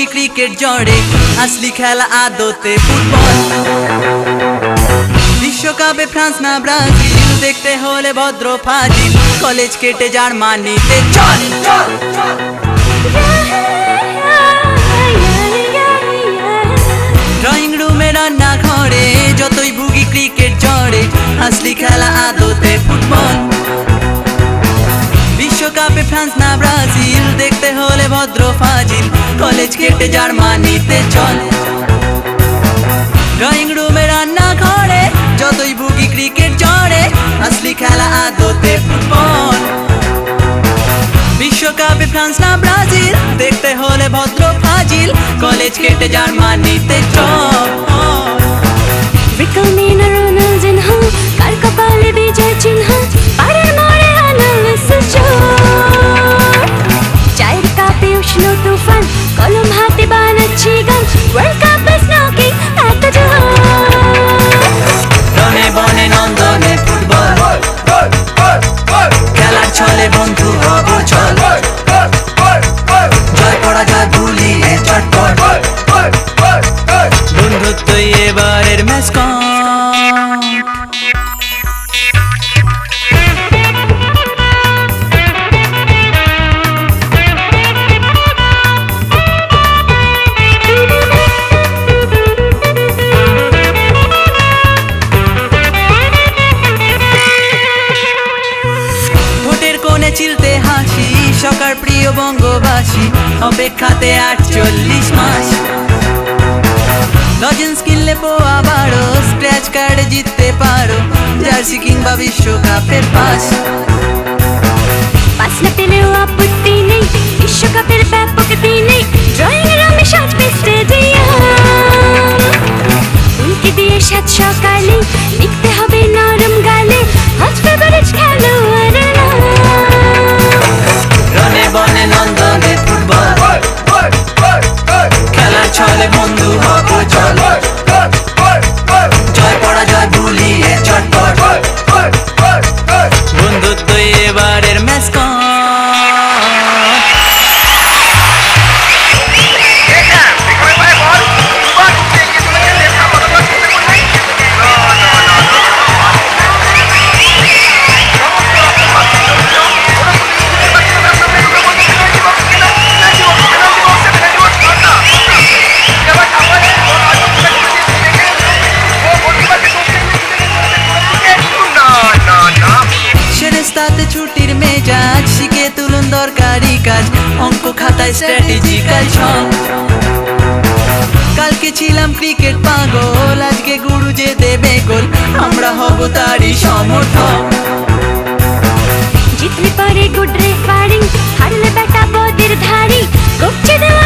ভুগি ক্রিকেট জ্বরে, আসলি খেলা আদতে ফুটবল। বিশ্বকাপে ফ্রান্স না ব্রাজিল, দেখতে হলে ভদ্র ফাজিল, কলেজ কেটে জার্মানিতে চল। ড্রয়িং রুমে রান্না ঘরে, যতই ভুগি ক্রিকেট জ্বরে, আসলি খেলা আদতে ফুটবল। বিশ্বকাপে ফ্রান্স না ব্রাজিল, দেখতে হলে ভদ্র ফাজিল, কলেজ কেটে জার্মানিতে চল। ড্রয়িং রুমে রান্না ঘরে, যতই ভুগি ক্রিকেট জ্বরে, আসলি খেলা আদতে ফুটবল। বিশ্বকাপে ফ্রান্স না ব্রাজিল, দেখতে হলে ভদ্র ফাজিল, কলেজ কেটে জার্মানিতে চল। Ricklemina Ronaldinho, কার কপালে বিজয় চিহ্ন, পাড়ের মোড়ে আলো সূর্য। চায়ের কাপে উষ্ণ তুফান, কলম হাতে বানাচ্ছি গান, world cup is knocking at the door. রনে বনে নন্দনে ফুটবল, খেলার ছলে বন্ধু হব চল। জয় পরাজয় ভুলিয়ে চটপট, বন্ধুত্বই এবারের ম্যাসকট। ভোটের কোণে চিলতে হাসি, সকার প্রিয় বঙ্গবাসী, অপেক্ষাতে 48 মাস। লজেন্স কিনলে পোয়া বারো, স্ক্র্যাচ কার্ডে জিততে পারো, জার্সি কিংবা বিশ্বকাপের পাস। পাস না পেলেও আপত্তি নেই, বিশ্বকাপের ব্যাপক দিনে, ড্রয়িং রুমে সাজবে স্টেডিয়াম। উল্কি দিয়ে সাত সকালে, লিখতে হবে নরম গালে, হট ফেভারিট খেলোয়াড়ের নাম। রনে বনে নন্দনে ফুটবল, খেলার ছলে বন্ধু হব চল। জয় পরাজয় ভুলিয়ে চটপট, বন্ধুত্বই এবারের ম্যাসকট। সেরেস্তাতে ছুটির মেজাজ, শিখে তুলুন দরকারি কাজ, অঙ্ক খাতায় স্ট্র্যাটেজিক্যাল ছক। কালকে ছিলাম ক্রিকেট পাগল, আজকে গুরু যে দেবে গোল, আমরা হব তারই সমর্থক। জিতলে পরে গুড রেফারিং, হারলে ব্যাটা বদের ধারি, গপছে দেওয়া